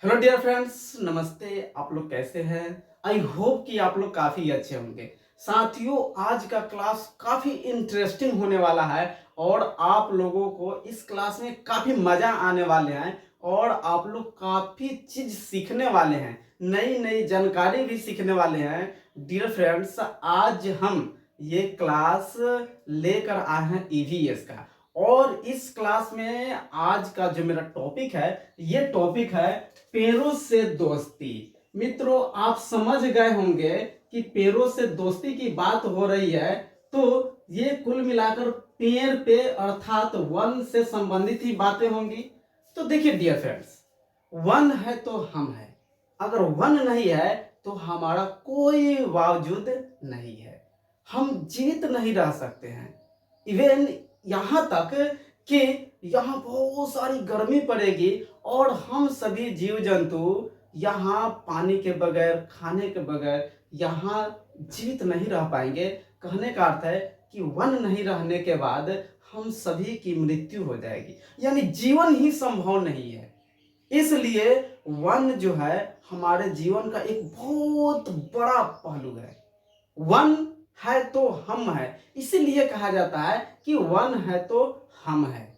Hello dear friends, नमस्ते। आप लोग कैसे हैं? आई होप कि आप लोग काफ़ी अच्छे होंगे। साथियों, आज का क्लास काफ़ी इंटरेस्टिंग होने वाला है और आप लोगों को इस क्लास में काफ़ी मज़ा आने वाले हैं और आप लोग काफ़ी चीज़ सीखने वाले हैं, नई नई जानकारी भी सीखने वाले हैं। डियर फ्रेंड्स, आज हम ये क्लास लेकर आए हैं ईवीएस का। और इस क्लास में आज का जो मेरा टॉपिक है, ये टॉपिक है पेड़ों से दोस्ती। मित्रों, आप समझ गए होंगे कि पेड़ों से दोस्ती की बात हो रही है, तो ये कुल मिलाकर पेड़ पे अर्थात वन से संबंधित ही बातें होंगी। तो देखिए डियर फ्रेंड्स, वन है तो हम है। अगर वन नहीं है तो हमारा कोई वजूद नहीं है, हम जीवित नहीं रह सकते हैं। इवन यहाँ तक कि यहाँ बहुत सारी गर्मी पड़ेगी और हम सभी जीव जंतु यहाँ पानी के बगैर, खाने के बगैर यहाँ जीवित नहीं रह पाएंगे। कहने का अर्थ है कि वन नहीं रहने के बाद हम सभी की मृत्यु हो जाएगी, यानी जीवन ही संभव नहीं है। इसलिए वन जो है हमारे जीवन का एक बहुत बड़ा पहलू है। वन है तो हम है, इसीलिए कहा जाता है कि वन है तो हम है।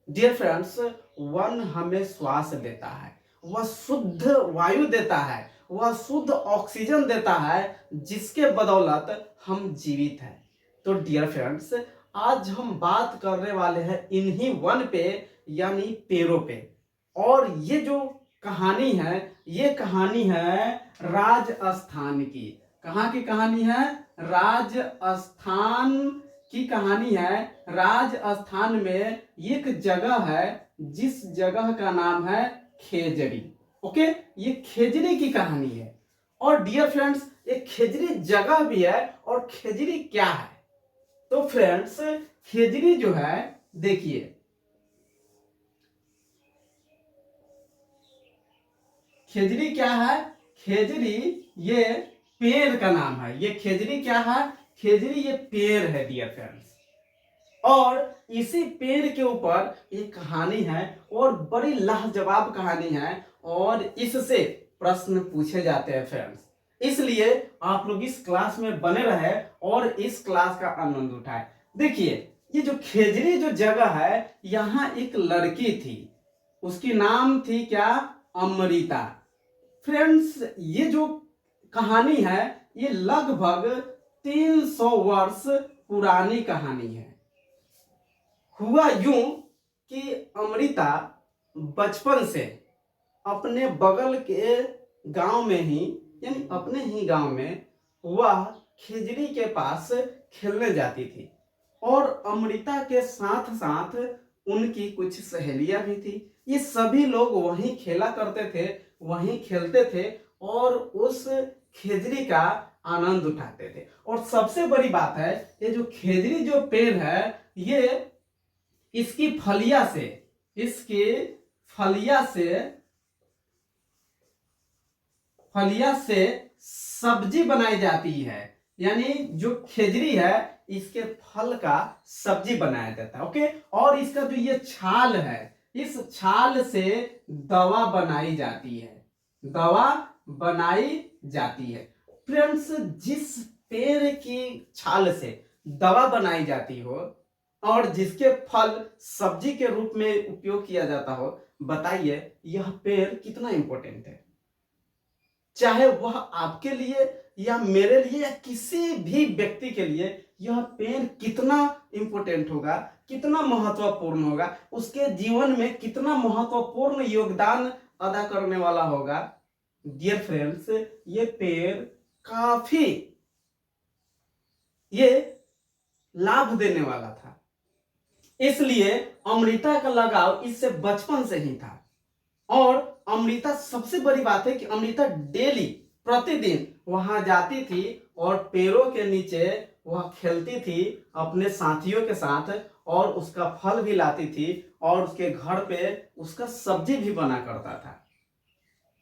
डियर फ्रेंड्स, वन हमें श्वास देता है, वह शुद्ध वायु देता है, वह शुद्ध ऑक्सीजन देता है, जिसके बदौलत हम जीवित हैं। तो डियर फ्रेंड्स, आज हम बात करने वाले हैं इन्हीं वन पे, यानी पेड़ों पे। और ये जो कहानी है, ये कहानी है राजस्थान की। कहाँ की कहानी है? राजस्थान की कहानी है। राजस्थान में एक जगह है जिस जगह का नाम है खेजड़ी। ओके, ये खेजड़ी की कहानी है। और डियर फ्रेंड्स, एक खेजड़ी जगह भी है। और खेजड़ी क्या है? तो फ्रेंड्स, खेजड़ी जो है, देखिए, खेजड़ी क्या है? खेजड़ी ये पेड़ का नाम है। ये खेजड़ी क्या है? खेजड़ी ये पेड़ है डियर फ्रेंड्स। और इसी पेड़ के ऊपर एक कहानी है और बड़ी लाजवाब कहानी है और इससे प्रश्न पूछे जाते हैं फ्रेंड्स। इसलिए आप लोग इस क्लास में बने रहे और इस क्लास का आनंद उठाए। देखिए, ये जो खेजड़ी जो जगह है, यहाँ एक लड़की थी। उसकी नाम थी क्या? अमृता। फ्रेंड्स, ये जो कहानी है, ये लगभग 300 वर्ष पुरानी कहानी है। हुआ यूं कि अमृता बचपन से अपने बगल के गांव में ही, यानी अपने ही गांव में, वह खिजड़ी के पास खेलने जाती थी। और अमृता के साथ साथ उनकी कुछ सहेलियां भी थी। ये सभी लोग वहीं खेला करते थे, वहीं खेलते थे और उस खेजड़ी का आनंद उठाते थे। और सबसे बड़ी बात है, ये जो खेजड़ी जो पेड़ है, ये इसकी फलिया से, इसके फलिया से फलिया से सब्जी बनाई जाती है। यानी जो खेजड़ी है, इसके फल का सब्जी बनाया जाता है। ओके, और इसका जो ये छाल है, इस छाल से दवा बनाई जाती है। दवा बनाई जाती है। फ्रेंड्स, जिस पेड़ की छाल से दवा बनाई जाती हो और जिसके फल सब्जी के रूप में उपयोग किया जाता हो, बताइए यह पेड़ कितना इंपॉर्टेंट है। चाहे वह आपके लिए या मेरे लिए या किसी भी व्यक्ति के लिए यह पेड़ कितना इंपॉर्टेंट होगा, कितना महत्वपूर्ण होगा, उसके जीवन में कितना महत्वपूर्ण योगदान अदा करने वाला होगा। डियर फ्रेंड्स, ये पेड़ काफी ये लाभ देने वाला था। इसलिए अमृता का लगाव इससे बचपन से ही था। और अमृता, सबसे बड़ी बात है कि अमृता डेली, प्रतिदिन वहां जाती थी और पेड़ों के नीचे वह खेलती थी अपने साथियों के साथ और उसका फल भी लाती थी और उसके घर पे उसका सब्जी भी बना करता था।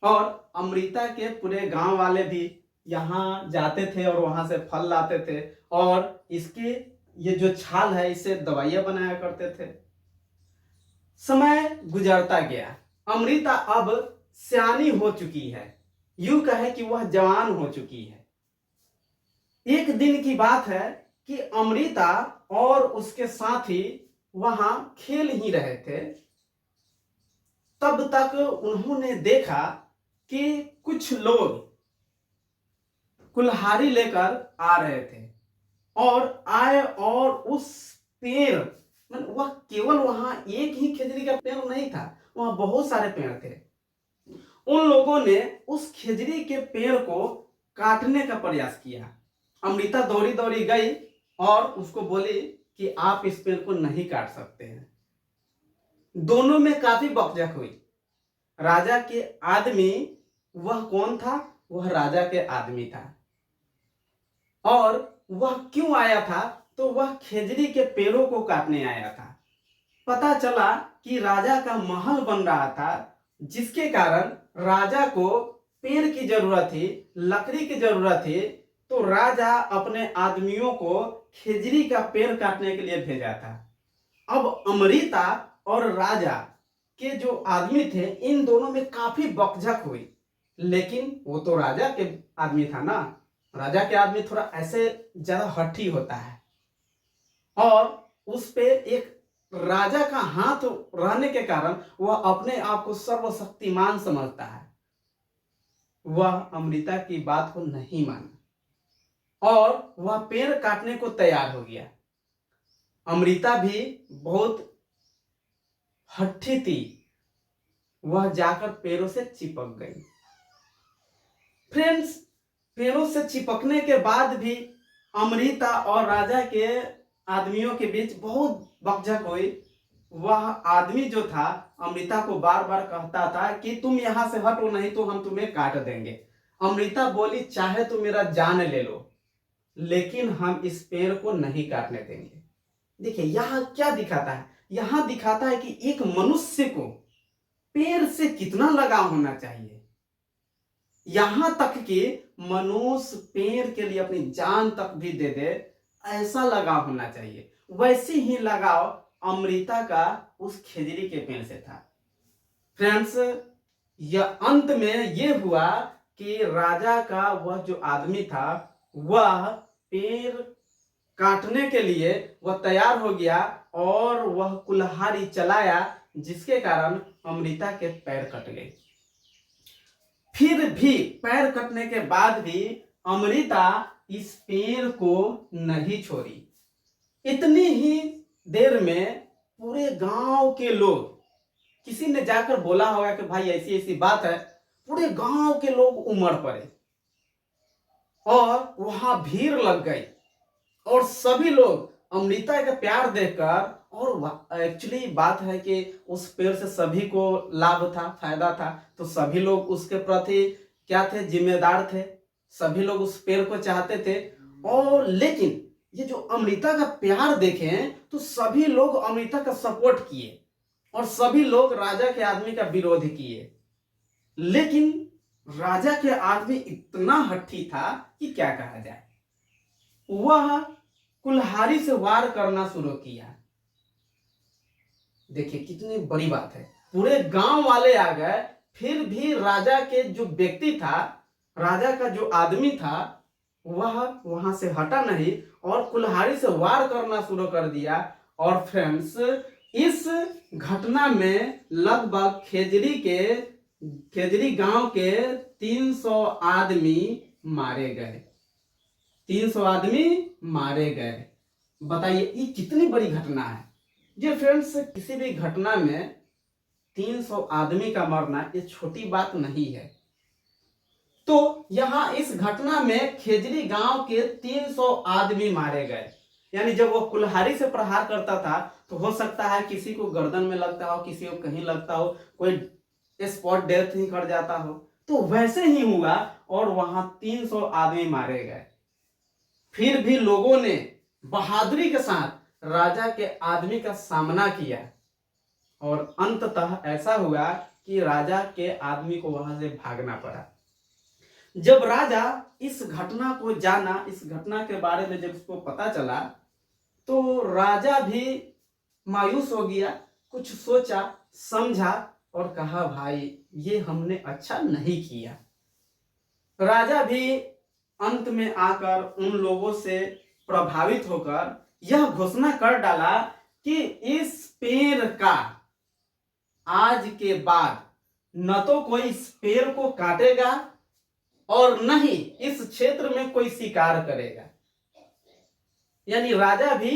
और अमृता के पूरे गांव वाले भी यहाँ जाते थे और वहां से फल लाते थे और इसके ये जो छाल है, इससे दवाइयां बनाया करते थे। समय गुजरता गया। अमृता अब सियानी हो चुकी है, यूं कहे कि वह जवान हो चुकी है। एक दिन की बात है कि अमृता और उसके साथी वहां खेल ही रहे थे। तब तक उन्होंने देखा कि कुछ लोग कुल्हाड़ी लेकर आ रहे थे और आए और उस पेड़, मतलब वह केवल वहां एक ही खजूरी का पेड़ नहीं था, वहां बहुत सारे पेड़ थे। उन लोगों ने उस खजूरी के पेड़ को काटने का प्रयास किया। अमृता दौड़ी दौड़ी गई और उसको बोली कि आप इस पेड़ को नहीं काट सकते हैं। दोनों में काफी बकझक हुई। राजा के आदमी, वह कौन था? वह राजा के आदमी था। और वह क्यों आया था? तो वह खजूरी के पेड़ों को काटने आया था। पता चला कि राजा का महल बन रहा था, जिसके कारण राजा को पेड़ की जरूरत थी, लकड़ी की जरूरत थी। तो राजा अपने आदमियों को खजूरी का पेड़ काटने के लिए भेजा था। अब अमृता और राजा के जो आदमी थे, इन दोनों में काफी बकझक हुई। लेकिन वो तो राजा के आदमी था ना, राजा के आदमी थोड़ा ऐसे ज्यादा हठी होता है और उस पे एक राजा का हाथ रहने के कारण वह अपने आप को सर्वशक्तिमान समझता है। वह अमृता की बात को नहीं माना और वह पेड़ काटने को तैयार हो गया। अमृता भी बहुत हठी थी, वह जाकर पेड़ों से चिपक गई। फ्रेंड्स, पेड़ों से चिपकने के बाद भी अमृता और राजा के आदमियों के बीच बहुत बकझक हुई। वह आदमी जो था अमृता को बार बार कहता था कि तुम यहां से हटो, नहीं तो हम तुम्हें काट देंगे। अमृता बोली, चाहे तो मेरा जान ले लो, लेकिन हम इस पेड़ को नहीं काटने देंगे। देखिए यहां क्या दिखाता है? यहां दिखाता है कि एक मनुष्य को पेड़ से कितना लगाव होना चाहिए। यहां तक कि मनुष्य पेड़ के लिए अपनी जान तक भी दे दे, ऐसा लगाव होना चाहिए। वैसे ही लगाव अमृता का उस खजूरी के पेड़ से था। फ्रेंड्स, यह अंत में यह हुआ कि राजा का वह जो आदमी था, वह पेड़ काटने के लिए वह तैयार हो गया और वह कुल्हाड़ी चलाया, जिसके कारण अमृता के पैर कट गए। फिर भी पैर कटने के बाद भी अमृता इस पेड़ को नहीं छोड़ी। इतनी ही देर में पूरे गांव के लोग, किसी ने जाकर बोला होगा कि भाई ऐसी ऐसी बात है, पूरे गांव के लोग उमड़ पड़े और वहां भीड़ लग गई और सभी लोग अमृता का प्यार देखकर, और एक्चुअली बात है कि उस पेड़ से सभी को लाभ था, फायदा था, तो सभी लोग उसके प्रति क्या थे? जिम्मेदार थे। सभी लोग उस पेड़ को चाहते थे। और लेकिन ये जो अमृता का प्यार देखें तो सभी लोग अमृता का सपोर्ट किए और सभी लोग राजा के आदमी का विरोध किए। लेकिन राजा के आदमी इतना हठी था कि क्या कहा जाए। वह कुल्हाड़ी से वार करना शुरू किया। देखिए कितनी बड़ी बात है, पूरे गांव वाले आ गए, फिर भी राजा के जो व्यक्ति था, राजा का जो आदमी था, वह वहां से हटा नहीं और कुल्हाड़ी से वार करना शुरू कर दिया। और फ्रेंड्स, इस घटना में लगभग खेजरी गांव के 300 आदमी मारे गए। 300 आदमी मारे गए। बताइए ये कितनी बड़ी घटना है। जी फ्रेंड्स, किसी भी घटना में 300 आदमी का मरना ये छोटी बात नहीं है। तो यहां इस घटना में खेजरी गांव के 300 आदमी मारे गए। यानी जब वो कुल्हाड़ी से प्रहार करता था तो हो सकता है किसी को गर्दन में लगता हो, किसी को कहीं लगता हो, कोई स्पॉट डेथ ही कर जाता हो। तो वैसे ही हुआ और वहां 300 आदमी मारे गए। फिर भी लोगों ने बहादुरी के साथ राजा के आदमी का सामना किया और अंततः ऐसा हुआ कि राजा के आदमी को वहां से भागना पड़ा। जब राजा इस घटना को जाना, इस घटना के बारे में जब उसको पता चला, तो राजा भी मायूस हो गया, कुछ सोचा समझा और कहा भाई ये हमने अच्छा नहीं किया। राजा भी अंत में आकर उन लोगों से प्रभावित होकर यह घोषणा कर डाला कि इस पेड़ का आज के बाद न तो कोई इस पेड़ को काटेगा और न ही इस क्षेत्र में कोई शिकार करेगा। यानी राजा भी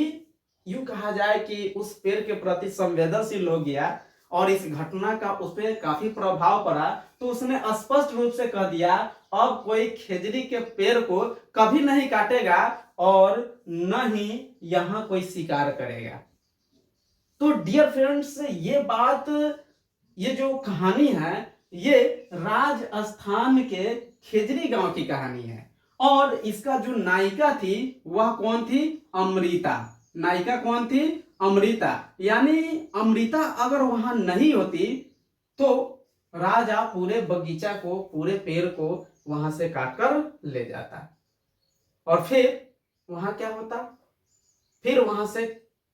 यूं कहा जाए कि उस पेड़ के प्रति संवेदनशील हो गया और इस घटना का उस पर काफी प्रभाव पड़ा, तो उसने स्पष्ट रूप से कह दिया अब कोई खेजड़ी के पेड़ को कभी नहीं काटेगा और न ही यहां कोई शिकार करेगा। तो डियर फ्रेंड्स, ये जो कहानी है ये राजस्थान के खेजड़ी गांव की कहानी है और इसका जो नायिका थी वह कौन थी? अमृता। नायिका कौन थी? अमृता। यानी अमृता अगर वहां नहीं होती तो राजा पूरे बगीचा को, पूरे पेड़ को वहां से काटकर ले जाता और फिर वहां क्या होता? फिर वहां से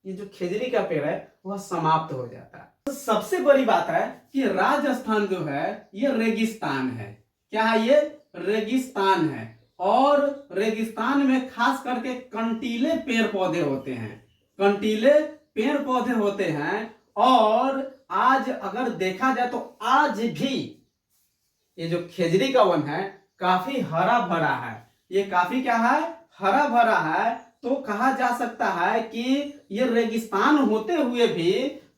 ये जो खेजड़ी का पेड़ है वह समाप्त हो जाता। तो सबसे बड़ी बात है कि राजस्थान जो है ये रेगिस्तान है। क्या है? ये रेगिस्तान है और रेगिस्तान में खास करके कंटीले पेड़ पौधे होते हैं। कंटीले पेड़ पौधे होते हैं और आज अगर देखा जाए तो आज भी ये जो खेजड़ी का वन है काफी हरा भरा है। ये काफी क्या है? हरा भरा है। तो कहा जा सकता है कि ये रेगिस्तान होते हुए भी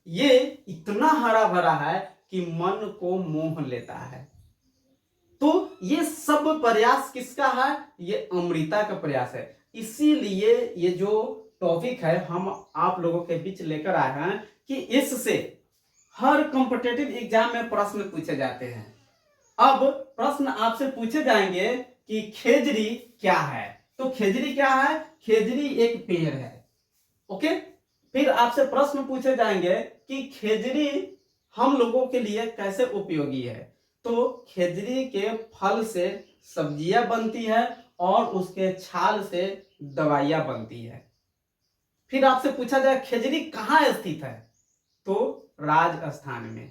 ये इतना हरा भरा है कि मन को मोह लेता है। तो ये सब प्रयास किसका है? ये अमृता का प्रयास है। इसीलिए ये जो टॉपिक है हम आप लोगों के बीच लेकर आए हैं कि इससे हर कॉम्पिटिटिव एग्जाम में प्रश्न पूछे जाते हैं। अब प्रश्न आपसे पूछे जाएंगे कि खेजड़ी क्या है? तो खेजड़ी क्या है? खेजड़ी एक पेड़ है। ओके। फिर आपसे प्रश्न पूछे जाएंगे कि खेजड़ी हम लोगों के लिए कैसे उपयोगी है? तो खेजड़ी के फल से सब्जियां बनती है और उसके छाल से दवाइयां बनती है। फिर आपसे पूछा जाए खेजड़ी कहाँ स्थित है? तो राजस्थान में।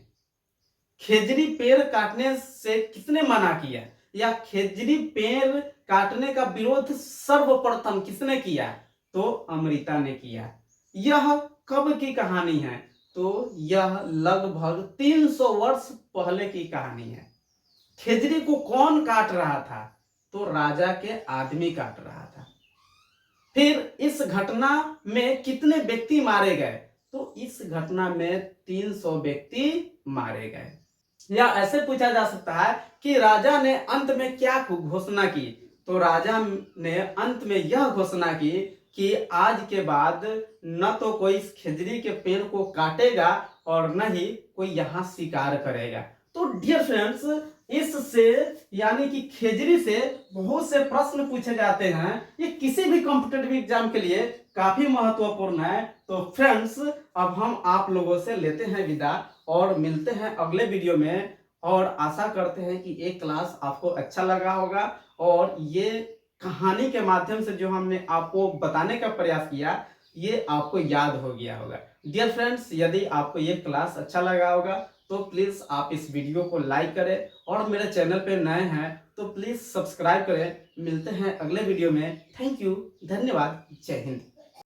खेजड़ी पेड़ काटने से किसने मना किया या खेजड़ी पेड़ काटने का विरोध सर्वप्रथम किसने किया? तो अमृता ने किया। यह कब की कहानी है? तो यह लगभग 300 वर्ष पहले की कहानी है। खेजड़ी को कौन काट रहा था? तो राजा के आदमी काट रहा था। फिर इस घटना में कितने व्यक्ति मारे गए? तो इस घटना में 300 व्यक्ति मारे गए। या ऐसे पूछा जा सकता है कि राजा ने अंत में क्या घोषणा की? तो राजा ने अंत में यह घोषणा की कि आज के बाद न तो कोई इस खेजड़ी के पेड़ को काटेगा और न ही कोई यहाँ शिकार करेगा। तो डियर फ्रेंड्स, इससे यानी कि खेजड़ी से बहुत से प्रश्न पूछे जाते हैं। ये किसी भी कॉम्पिटिटिव एग्जाम के लिए काफी महत्वपूर्ण है। तो फ्रेंड्स, अब हम आप लोगों से लेते हैं विदा और मिलते हैं अगले वीडियो में और आशा करते हैं कि ये क्लास आपको अच्छा लगा होगा और ये कहानी के माध्यम से जो हमने आपको बताने का प्रयास किया ये आपको याद हो गया होगा। डियर फ्रेंड्स, यदि आपको ये क्लास अच्छा लगा होगा तो प्लीज़ आप इस वीडियो को लाइक करें और मेरे चैनल पे नए हैं तो प्लीज़ सब्सक्राइब करें। मिलते हैं अगले वीडियो में। थैंक यू, धन्यवाद, जय हिंद।